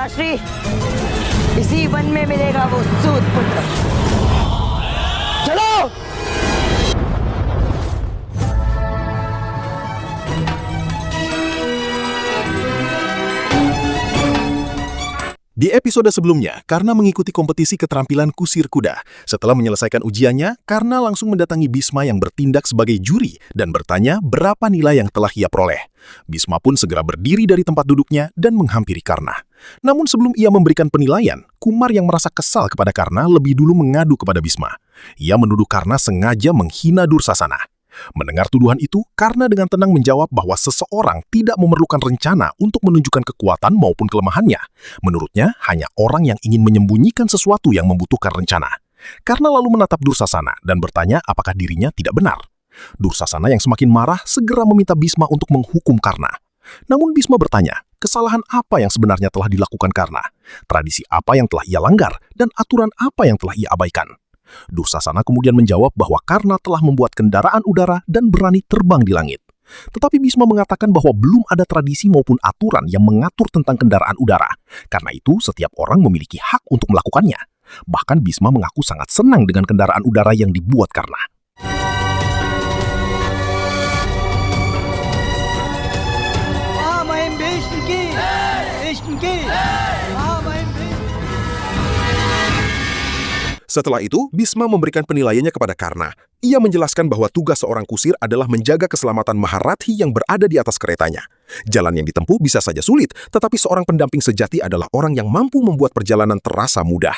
भ्राताश्री, इसी वन में मिलेगा वो सूत पुत्र। चलो। Di episode sebelumnya, Karna mengikuti kompetisi keterampilan kusir kuda. Setelah menyelesaikan ujiannya, Karna langsung mendatangi Bisma yang bertindak sebagai juri dan bertanya berapa nilai yang telah ia peroleh. Bisma pun segera berdiri dari tempat duduknya dan menghampiri Karna. Namun sebelum ia memberikan penilaian, Kumar yang merasa kesal kepada Karna lebih dulu mengadu kepada Bisma. Ia menuduh Karna sengaja menghina Dursasana. Mendengar tuduhan itu, Karna dengan tenang menjawab bahwa seseorang tidak memerlukan rencana untuk menunjukkan kekuatan maupun kelemahannya. Menurutnya, hanya orang yang ingin menyembunyikan sesuatu yang membutuhkan rencana. Karna lalu menatap Dursasana dan bertanya apakah dirinya tidak benar. Dursasana yang semakin marah segera meminta Bisma untuk menghukum Karna. Namun Bisma bertanya, kesalahan apa yang sebenarnya telah dilakukan Karna? Tradisi apa yang telah ia langgar? Dan aturan apa yang telah ia abaikan? Dursasana kemudian menjawab bahwa Karna telah membuat kendaraan udara dan berani terbang di langit. Tetapi Bisma mengatakan bahwa belum ada tradisi maupun aturan yang mengatur tentang kendaraan udara. Karena itu, setiap orang memiliki hak untuk melakukannya. Bahkan Bisma mengaku sangat senang dengan kendaraan udara yang dibuat Karna. Setelah itu, Bisma memberikan penilaiannya kepada Karna. Ia menjelaskan bahwa tugas seorang kusir adalah menjaga keselamatan Maharathi yang berada di atas keretanya. Jalan yang ditempuh bisa saja sulit, tetapi seorang pendamping sejati adalah orang yang mampu membuat perjalanan terasa mudah.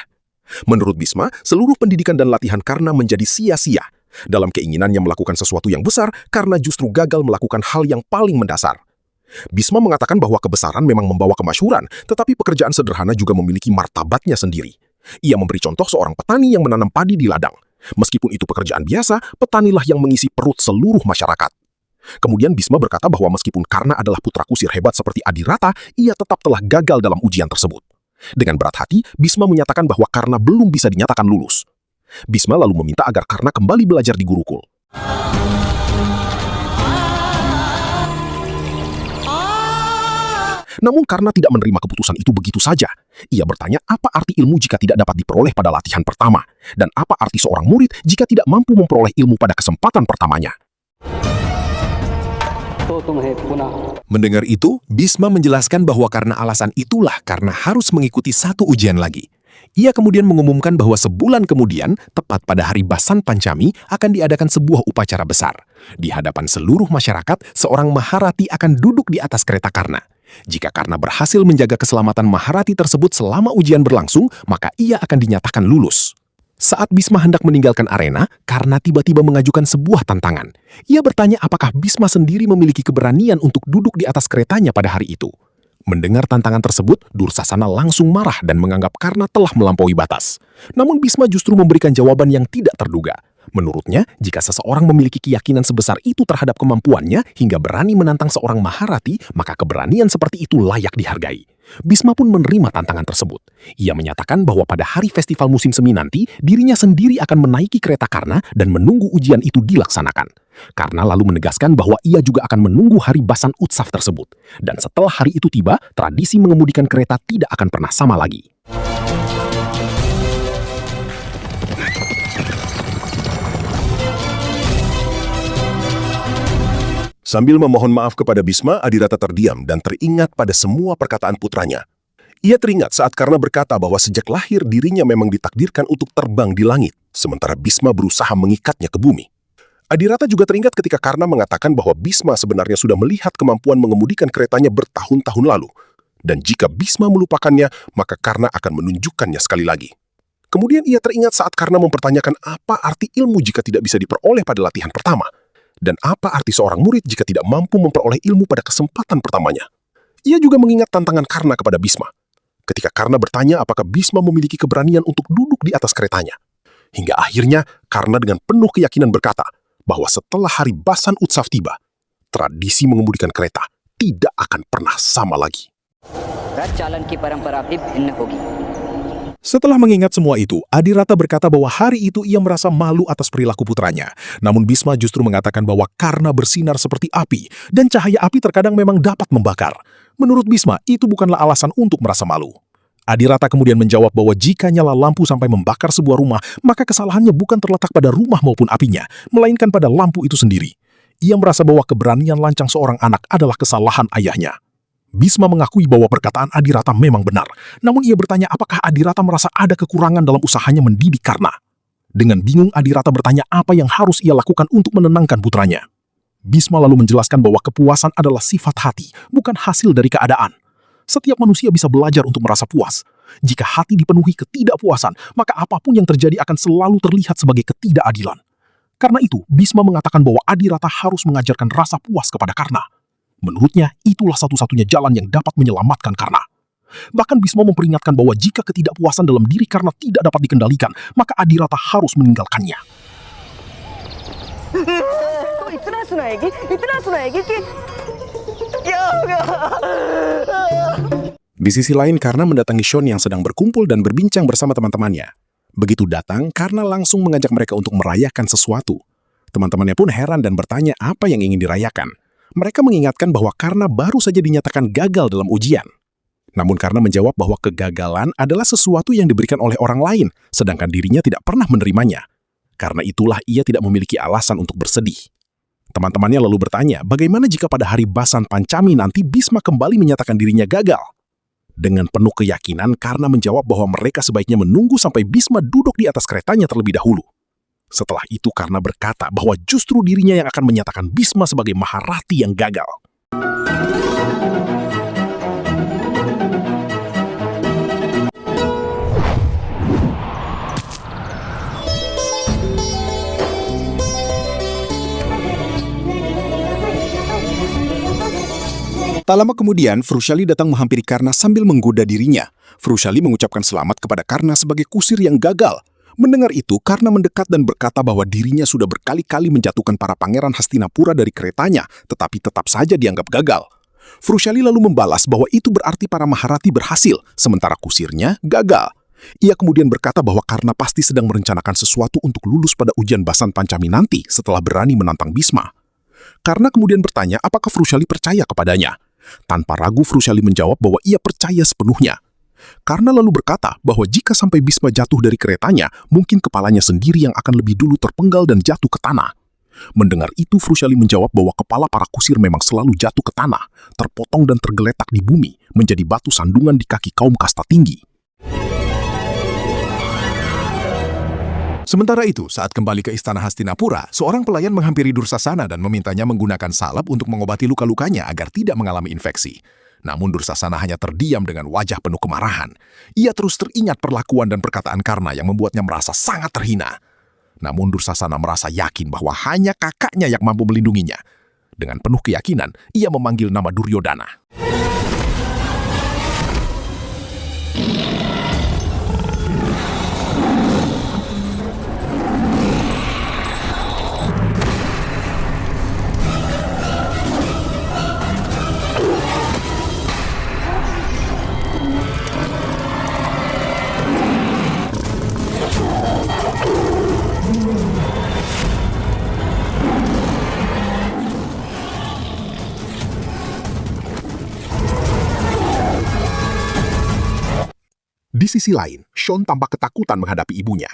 Menurut Bisma, seluruh pendidikan dan latihan Karna menjadi sia-sia. Dalam keinginannya melakukan sesuatu yang besar, Karna justru gagal melakukan hal yang paling mendasar. Bisma mengatakan bahwa kebesaran memang membawa kemasyhuran, tetapi pekerjaan sederhana juga memiliki martabatnya sendiri. Ia memberi contoh seorang petani yang menanam padi di ladang. Meskipun itu pekerjaan biasa, petanilah yang mengisi perut seluruh masyarakat. Kemudian Bisma berkata bahwa meskipun Karna adalah putra kusir hebat seperti Adirata, ia tetap telah gagal dalam ujian tersebut. Dengan berat hati, Bisma menyatakan bahwa Karna belum bisa dinyatakan lulus. Bisma lalu meminta agar Karna kembali belajar di Gurukul. Namun Karna tidak menerima keputusan itu begitu saja. Ia bertanya apa arti ilmu jika tidak dapat diperoleh pada latihan pertama, dan apa arti seorang murid jika tidak mampu memperoleh ilmu pada kesempatan pertamanya. Mendengar itu, Bisma menjelaskan bahwa karena alasan itulah Karna harus mengikuti satu ujian lagi. Ia kemudian mengumumkan bahwa sebulan kemudian, tepat pada hari Basan Pancami, akan diadakan sebuah upacara besar. Di hadapan seluruh masyarakat, seorang Maharathi akan duduk di atas kereta Karna. Jika Karna berhasil menjaga keselamatan Maharathi tersebut selama ujian berlangsung, maka ia akan dinyatakan lulus. Saat Bisma hendak meninggalkan arena, Karna tiba-tiba mengajukan sebuah tantangan. Ia bertanya apakah Bisma sendiri memiliki keberanian untuk duduk di atas keretanya pada hari itu. Mendengar tantangan tersebut, Dursasana langsung marah dan menganggap Karna telah melampaui batas. Namun Bisma justru memberikan jawaban yang tidak terduga. Menurutnya, jika seseorang memiliki keyakinan sebesar itu terhadap kemampuannya hingga berani menantang seorang Maharathi, maka keberanian seperti itu layak dihargai. Bisma pun menerima tantangan tersebut. Ia menyatakan bahwa pada hari festival musim semi nanti, dirinya sendiri akan menaiki kereta Karna dan menunggu ujian itu dilaksanakan. Karna lalu menegaskan bahwa ia juga akan menunggu hari Basan Utsaf tersebut. Dan setelah hari itu tiba, tradisi mengemudikan kereta tidak akan pernah sama lagi. Sambil memohon maaf kepada Bisma, Adirata terdiam dan teringat pada semua perkataan putranya. Ia teringat saat Karna berkata bahwa sejak lahir dirinya memang ditakdirkan untuk terbang di langit, sementara Bisma berusaha mengikatnya ke bumi. Adirata juga teringat ketika Karna mengatakan bahwa Bisma sebenarnya sudah melihat kemampuan mengemudikan keretanya bertahun-tahun lalu. Dan jika Bisma melupakannya, maka Karna akan menunjukkannya sekali lagi. Kemudian ia teringat saat Karna mempertanyakan apa arti ilmu jika tidak bisa diperoleh pada latihan pertama. Dan apa arti seorang murid jika tidak mampu memperoleh ilmu pada kesempatan pertamanya. Ia juga mengingat tantangan Karna kepada Bisma. Ketika Karna bertanya apakah Bisma memiliki keberanian untuk duduk di atas keretanya. Hingga akhirnya Karna dengan penuh keyakinan berkata bahwa setelah hari Basan Utsaf tiba, tradisi mengemudikan kereta tidak akan pernah sama lagi. Setelah mengingat semua itu, Adirata berkata bahwa hari itu ia merasa malu atas perilaku putranya. Namun Bisma justru mengatakan bahwa Karna bersinar seperti api, dan cahaya api terkadang memang dapat membakar. Menurut Bisma, itu bukanlah alasan untuk merasa malu. Adirata kemudian menjawab bahwa jika nyala lampu sampai membakar sebuah rumah, maka kesalahannya bukan terletak pada rumah maupun apinya, melainkan pada lampu itu sendiri. Ia merasa bahwa keberanian lancang seorang anak adalah kesalahan ayahnya. Bisma mengakui bahwa perkataan Adirata memang benar, namun ia bertanya apakah Adirata merasa ada kekurangan dalam usahanya mendidik Karna. Dengan bingung, Adirata bertanya apa yang harus ia lakukan untuk menenangkan putranya. Bisma lalu menjelaskan bahwa kepuasan adalah sifat hati, bukan hasil dari keadaan. Setiap manusia bisa belajar untuk merasa puas. Jika hati dipenuhi ketidakpuasan, maka apapun yang terjadi akan selalu terlihat sebagai ketidakadilan. Karena itu, Bisma mengatakan bahwa Adirata harus mengajarkan rasa puas kepada Karna. Menurutnya, itulah satu-satunya jalan yang dapat menyelamatkan Karna. Bahkan Bisma memperingatkan bahwa jika ketidakpuasan dalam diri Karna tidak dapat dikendalikan, maka Adirata harus meninggalkannya. Di sisi lain, Karna mendatangi Sean yang sedang berkumpul dan berbincang bersama teman-temannya. Begitu datang, Karna langsung mengajak mereka untuk merayakan sesuatu. Teman-temannya pun heran dan bertanya apa yang ingin dirayakan. Mereka mengingatkan bahwa Karna baru saja dinyatakan gagal dalam ujian. Namun Karna menjawab bahwa kegagalan adalah sesuatu yang diberikan oleh orang lain, sedangkan dirinya tidak pernah menerimanya. Karena itulah ia tidak memiliki alasan untuk bersedih. Teman-temannya lalu bertanya, bagaimana jika pada hari Basan Pancami nanti Bisma kembali menyatakan dirinya gagal? Dengan penuh keyakinan, Karna menjawab bahwa mereka sebaiknya menunggu sampai Bisma duduk di atas keretanya terlebih dahulu. Setelah itu, Karna berkata bahwa justru dirinya yang akan menyatakan Bisma sebagai Maharati yang gagal. Tak lama kemudian, Frushali datang menghampiri Karna sambil menggoda dirinya. Frushali mengucapkan selamat kepada Karna sebagai kusir yang gagal. Mendengar itu, Karna mendekat dan berkata bahwa dirinya sudah berkali-kali menjatuhkan para pangeran Hastinapura dari keretanya, tetapi tetap saja dianggap gagal. Frushali lalu membalas bahwa itu berarti para Maharati berhasil, sementara kusirnya gagal. Ia kemudian berkata bahwa Karna pasti sedang merencanakan sesuatu untuk lulus pada ujian Basan Pancami nanti setelah berani menantang Bisma. Karna kemudian bertanya apakah Frushali percaya kepadanya. Tanpa ragu, Frushali menjawab bahwa ia percaya sepenuhnya. Karna lalu berkata bahwa jika sampai Bisma jatuh dari keretanya, mungkin kepalanya sendiri yang akan lebih dulu terpenggal dan jatuh ke tanah. Mendengar itu, Frushali menjawab bahwa kepala para kusir memang selalu jatuh ke tanah, terpotong dan tergeletak di bumi, menjadi batu sandungan di kaki kaum kasta tinggi. Sementara itu, saat kembali ke istana Hastinapura, seorang pelayan menghampiri Dursasana dan memintanya menggunakan salep untuk mengobati luka-lukanya agar tidak mengalami infeksi. Namun Dursasana hanya terdiam dengan wajah penuh kemarahan. Ia terus teringat perlakuan dan perkataan Karna yang membuatnya merasa sangat terhina. Namun Dursasana merasa yakin bahwa hanya kakaknya yang mampu melindunginya. Dengan penuh keyakinan, ia memanggil nama Duryodhana. Di sisi lain, Sean tampak ketakutan menghadapi ibunya.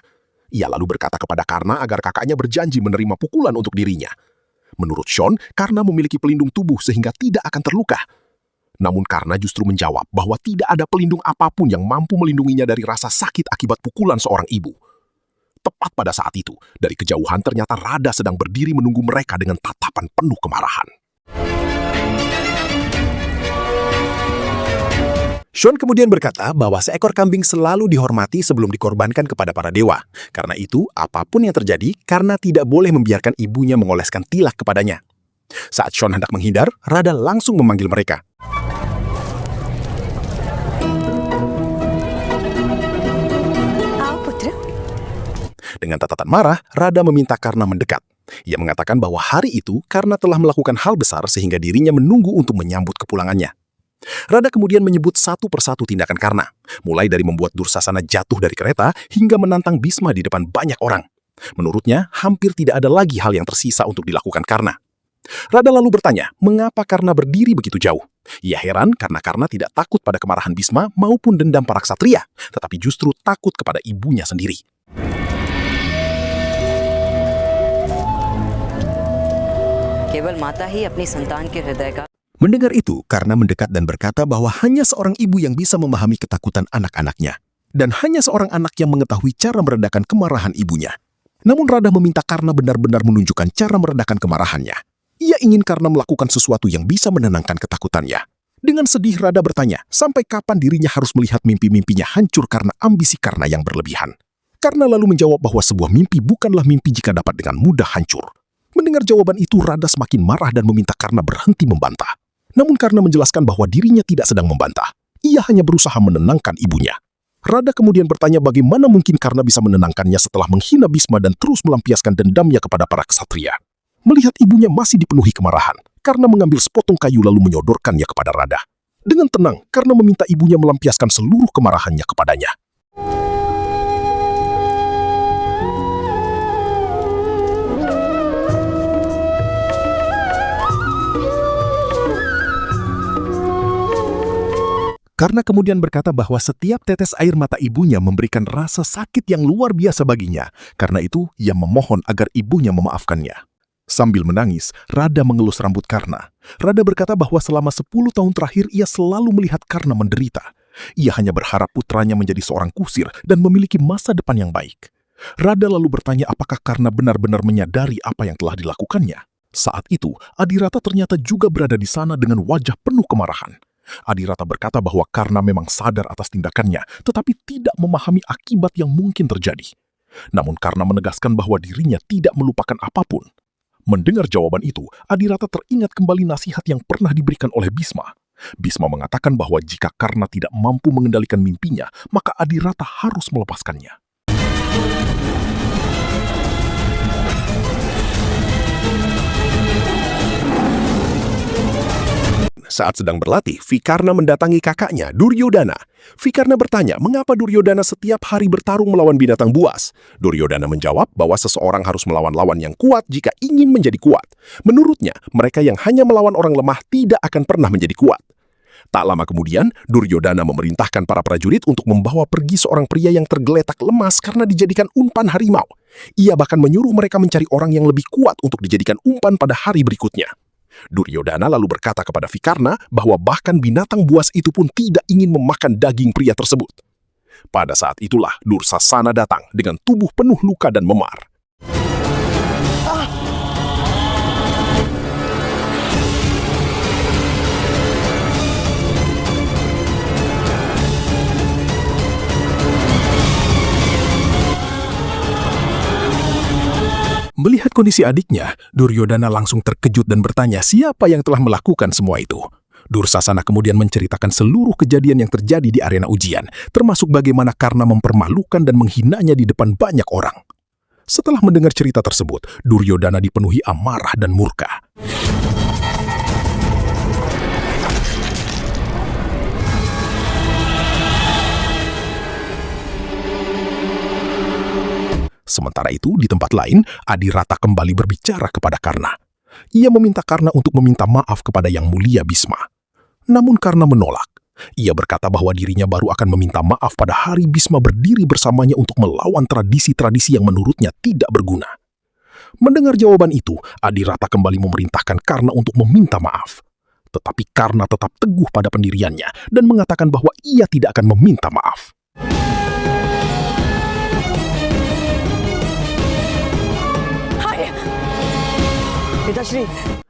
Ia lalu berkata kepada Karna agar kakaknya berjanji menerima pukulan untuk dirinya. Menurut Sean, Karna memiliki pelindung tubuh sehingga tidak akan terluka. Namun Karna justru menjawab bahwa tidak ada pelindung apapun yang mampu melindunginya dari rasa sakit akibat pukulan seorang ibu. Tepat pada saat itu, dari kejauhan ternyata Radha sedang berdiri menunggu mereka dengan tatapan penuh kemarahan. Sean kemudian berkata bahwa seekor kambing selalu dihormati sebelum dikorbankan kepada para dewa. Karena itu, apapun yang terjadi, Karna tidak boleh membiarkan ibunya mengoleskan tilak kepadanya. Saat Sean hendak menghindar, Radha langsung memanggil mereka. Dengan tatatan marah, Radha meminta Karna mendekat. Ia mengatakan bahwa hari itu Karna telah melakukan hal besar sehingga dirinya menunggu untuk menyambut kepulangannya. Radha kemudian menyebut satu persatu tindakan Karna, mulai dari membuat Dursasana jatuh dari kereta hingga menantang Bisma di depan banyak orang. Menurutnya, hampir tidak ada lagi hal yang tersisa untuk dilakukan Karna. Radha lalu bertanya, mengapa Karna berdiri begitu jauh? Ia heran karena tidak takut pada kemarahan Bisma maupun dendam para ksatria, tetapi justru takut kepada ibunya sendiri. केवल माता ही अपनी संतान के हृदय का Mendengar itu, Karna mendekat dan berkata bahwa hanya seorang ibu yang bisa memahami ketakutan anak-anaknya. Dan hanya seorang anak yang mengetahui cara meredakan kemarahan ibunya. Namun Radha meminta Karna benar-benar menunjukkan cara meredakan kemarahannya. Ia ingin Karna melakukan sesuatu yang bisa menenangkan ketakutannya. Dengan sedih Radha bertanya, sampai kapan dirinya harus melihat mimpi-mimpinya hancur karena ambisi Karna yang berlebihan. Karna lalu menjawab bahwa sebuah mimpi bukanlah mimpi jika dapat dengan mudah hancur. Mendengar jawaban itu, Radha semakin marah dan meminta Karna berhenti membantah. Namun Karna menjelaskan bahwa dirinya tidak sedang membantah. Ia hanya berusaha menenangkan ibunya. Radha kemudian bertanya bagaimana mungkin Karna bisa menenangkannya setelah menghina Bisma dan terus melampiaskan dendamnya kepada para ksatria. Melihat ibunya masih dipenuhi kemarahan, Karna mengambil sepotong kayu lalu menyodorkannya kepada Radha. Dengan tenang, Karna meminta ibunya melampiaskan seluruh kemarahannya kepadanya. Karna kemudian berkata bahwa setiap tetes air mata ibunya memberikan rasa sakit yang luar biasa baginya. Karena itu, ia memohon agar ibunya memaafkannya. Sambil menangis, Radha mengelus rambut Karna. Radha berkata bahwa selama 10 tahun terakhir ia selalu melihat Karna menderita. Ia hanya berharap putranya menjadi seorang kusir dan memiliki masa depan yang baik. Radha lalu bertanya apakah Karna benar-benar menyadari apa yang telah dilakukannya. Saat itu, Adirata ternyata juga berada di sana dengan wajah penuh kemarahan. Adirata berkata bahwa Karna memang sadar atas tindakannya, tetapi tidak memahami akibat yang mungkin terjadi. Namun Karna menegaskan bahwa dirinya tidak melupakan apapun. Mendengar jawaban itu, Adirata teringat kembali nasihat yang pernah diberikan oleh Bisma. Bisma mengatakan bahwa jika Karna tidak mampu mengendalikan mimpinya, maka Adirata harus melepaskannya. Saat sedang berlatih, Vikarna mendatangi kakaknya, Duryodhana. Vikarna bertanya mengapa Duryodhana setiap hari bertarung melawan binatang buas. Duryodhana menjawab bahwa seseorang harus melawan lawan yang kuat jika ingin menjadi kuat. Menurutnya, mereka yang hanya melawan orang lemah tidak akan pernah menjadi kuat. Tak lama kemudian, Duryodhana memerintahkan para prajurit untuk membawa pergi seorang pria yang tergeletak lemas karena dijadikan umpan harimau. Ia bahkan menyuruh mereka mencari orang yang lebih kuat untuk dijadikan umpan pada hari berikutnya. Duryodhana lalu berkata kepada Vikarna bahwa bahkan binatang buas itu pun tidak ingin memakan daging pria tersebut. Pada saat itulah Dursasana datang dengan tubuh penuh luka dan memar. Melihat kondisi adiknya, Duryodhana langsung terkejut dan bertanya siapa yang telah melakukan semua itu. Dursasana kemudian menceritakan seluruh kejadian yang terjadi di arena ujian, termasuk bagaimana Karna mempermalukan dan menghinanya di depan banyak orang. Setelah mendengar cerita tersebut, Duryodhana dipenuhi amarah dan murka. Sementara itu, di tempat lain, Adirata kembali berbicara kepada Karna. Ia meminta Karna untuk meminta maaf kepada Yang Mulia Bisma. Namun Karna menolak. Ia berkata bahwa dirinya baru akan meminta maaf pada hari Bisma berdiri bersamanya untuk melawan tradisi-tradisi yang menurutnya tidak berguna. Mendengar jawaban itu, Adirata kembali memerintahkan Karna untuk meminta maaf. Tetapi Karna tetap teguh pada pendiriannya dan mengatakan bahwa ia tidak akan meminta maaf.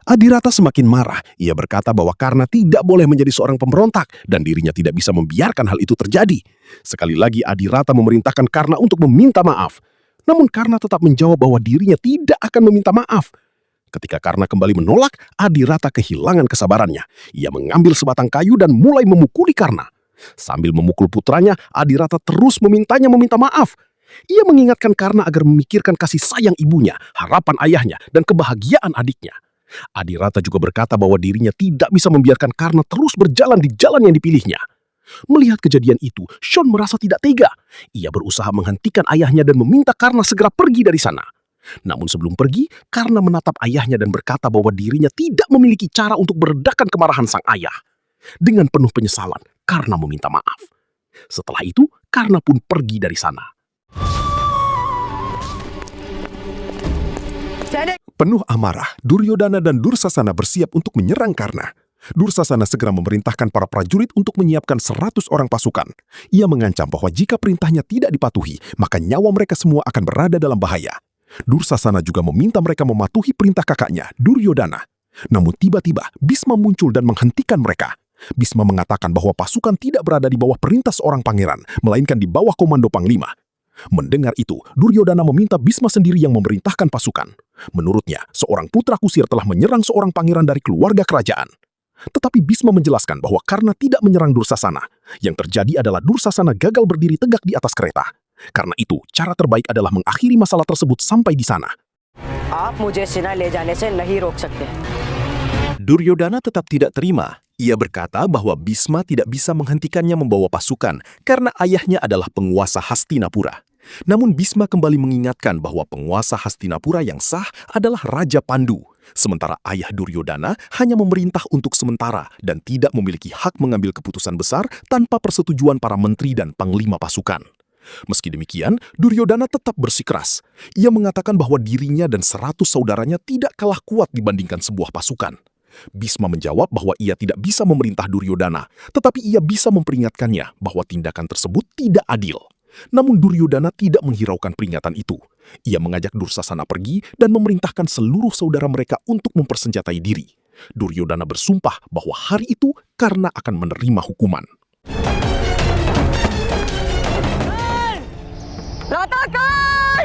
Adirata semakin marah. Ia berkata bahwa Karna tidak boleh menjadi seorang pemberontak dan dirinya tidak bisa membiarkan hal itu terjadi. Sekali lagi Adirata memerintahkan Karna untuk meminta maaf. Namun Karna tetap menjawab bahwa dirinya tidak akan meminta maaf. Ketika Karna kembali menolak, Adirata kehilangan kesabarannya. Ia mengambil sebatang kayu dan mulai memukuli Karna. Sambil memukul putranya, Adirata terus memintanya meminta maaf. Ia mengingatkan Karna agar memikirkan kasih sayang ibunya, harapan ayahnya, dan kebahagiaan adiknya. Adirata juga berkata bahwa dirinya tidak bisa membiarkan Karna terus berjalan di jalan yang dipilihnya. Melihat kejadian itu, Shon merasa tidak tega. Ia berusaha menghentikan ayahnya dan meminta Karna segera pergi dari sana. Namun sebelum pergi, Karna menatap ayahnya dan berkata bahwa dirinya tidak memiliki cara untuk meredakan kemarahan sang ayah. dengan penuh penyesalan karena meminta maaf. Setelah itu, Karna pun pergi dari sana. Penuh amarah, Duryodhana dan Dursasana bersiap untuk menyerang Karna. Dursasana segera memerintahkan para prajurit untuk menyiapkan 100 orang pasukan. Ia mengancam bahwa jika perintahnya tidak dipatuhi, maka nyawa mereka semua akan berada dalam bahaya. Dursasana juga meminta mereka mematuhi perintah kakaknya, Duryodhana. Namun tiba-tiba, Bhisma muncul dan menghentikan mereka. Bhisma mengatakan bahwa pasukan tidak berada di bawah perintah seorang pangeran, melainkan di bawah komando panglima. Mendengar itu, Duryodhana meminta Bhisma sendiri yang memerintahkan pasukan. Menurutnya, seorang putra kusir telah menyerang seorang pangeran dari keluarga kerajaan. Tetapi Bhisma menjelaskan bahwa karena tidak menyerang Dursasana, yang terjadi adalah Dursasana gagal berdiri tegak di atas kereta. Karena itu, cara terbaik adalah mengakhiri masalah tersebut sampai di sana. आप मुझे सिन्हा ले जाने से नहीं रोक सकते. Duryodhana tetap tidak terima. Ia berkata bahwa Bhisma tidak bisa menghentikannya membawa pasukan karena ayahnya adalah penguasa Hastinapura. Namun Bhisma kembali mengingatkan bahwa penguasa Hastinapura yang sah adalah Raja Pandu, sementara ayah Duryodhana hanya memerintah untuk sementara dan tidak memiliki hak mengambil keputusan besar tanpa persetujuan para menteri dan panglima pasukan. Meski demikian, Duryodhana tetap bersikeras. Ia mengatakan bahwa dirinya dan 100 saudaranya tidak kalah kuat dibandingkan sebuah pasukan. Bhisma menjawab bahwa ia tidak bisa memerintah Duryodhana, tetapi ia bisa memperingatkannya bahwa tindakan tersebut tidak adil. Namun Duryodhana tidak menghiraukan peringatan itu. Ia mengajak Dursasana pergi dan memerintahkan seluruh saudara mereka untuk mempersenjatai diri. Duryodhana bersumpah bahwa hari itu karena akan menerima hukuman. Ratakan!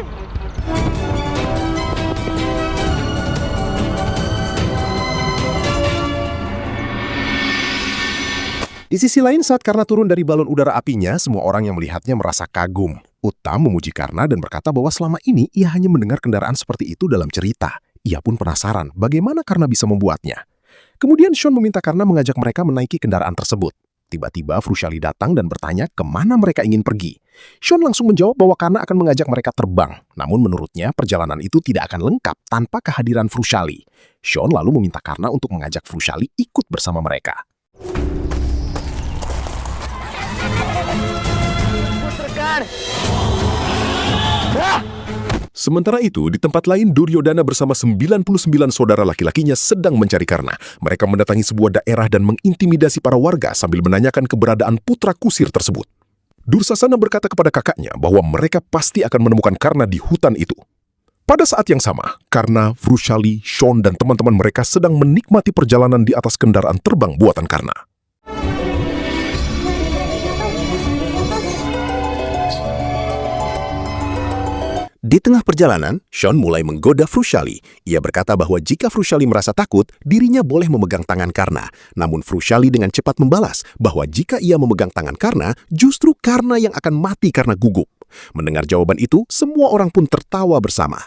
Di sisi lain, saat Karna turun dari balon udara apinya, semua orang yang melihatnya merasa kagum. Uttam memuji Karna dan berkata bahwa selama ini ia hanya mendengar kendaraan seperti itu dalam cerita. Ia pun penasaran bagaimana Karna bisa membuatnya. Kemudian Shon meminta Karna mengajak mereka menaiki kendaraan tersebut. Tiba-tiba Vrushali datang dan bertanya kemana mereka ingin pergi. Shon langsung menjawab bahwa Karna akan mengajak mereka terbang. Namun menurutnya perjalanan itu tidak akan lengkap tanpa kehadiran Vrushali. Shon lalu meminta Karna untuk mengajak Vrushali ikut bersama mereka. Sementara itu, di tempat lain Duryodhana bersama 99 saudara laki-lakinya sedang mencari Karna. Mereka mendatangi sebuah daerah dan mengintimidasi para warga sambil menanyakan keberadaan putra kusir tersebut. Dursasana berkata kepada kakaknya bahwa mereka pasti akan menemukan Karna di hutan itu. Pada saat yang sama, Karna, Vrushali, Shon, dan teman-teman mereka sedang menikmati perjalanan di atas kendaraan terbang buatan Karna. Di tengah perjalanan, Shon mulai menggoda Vrushali. Ia berkata bahwa jika Vrushali merasa takut, dirinya boleh memegang tangan Karna. Namun Vrushali dengan cepat membalas bahwa jika ia memegang tangan Karna, justru Karna yang akan mati karena gugup. Mendengar jawaban itu, semua orang pun tertawa bersama.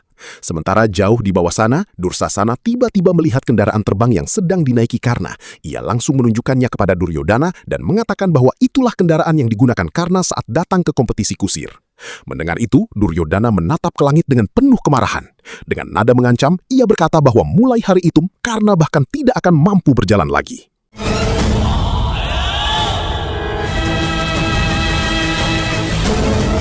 Sementara jauh di bawah sana, Dursasana tiba-tiba melihat kendaraan terbang yang sedang dinaiki Karna. Ia langsung menunjukkannya kepada Duryodhana dan mengatakan bahwa itulah kendaraan yang digunakan Karna saat datang ke kompetisi kusir. Mendengar itu, Duryodhana menatap ke langit dengan penuh kemarahan. Dengan nada mengancam, ia berkata bahwa mulai hari itu, Karna bahkan tidak akan mampu berjalan lagi.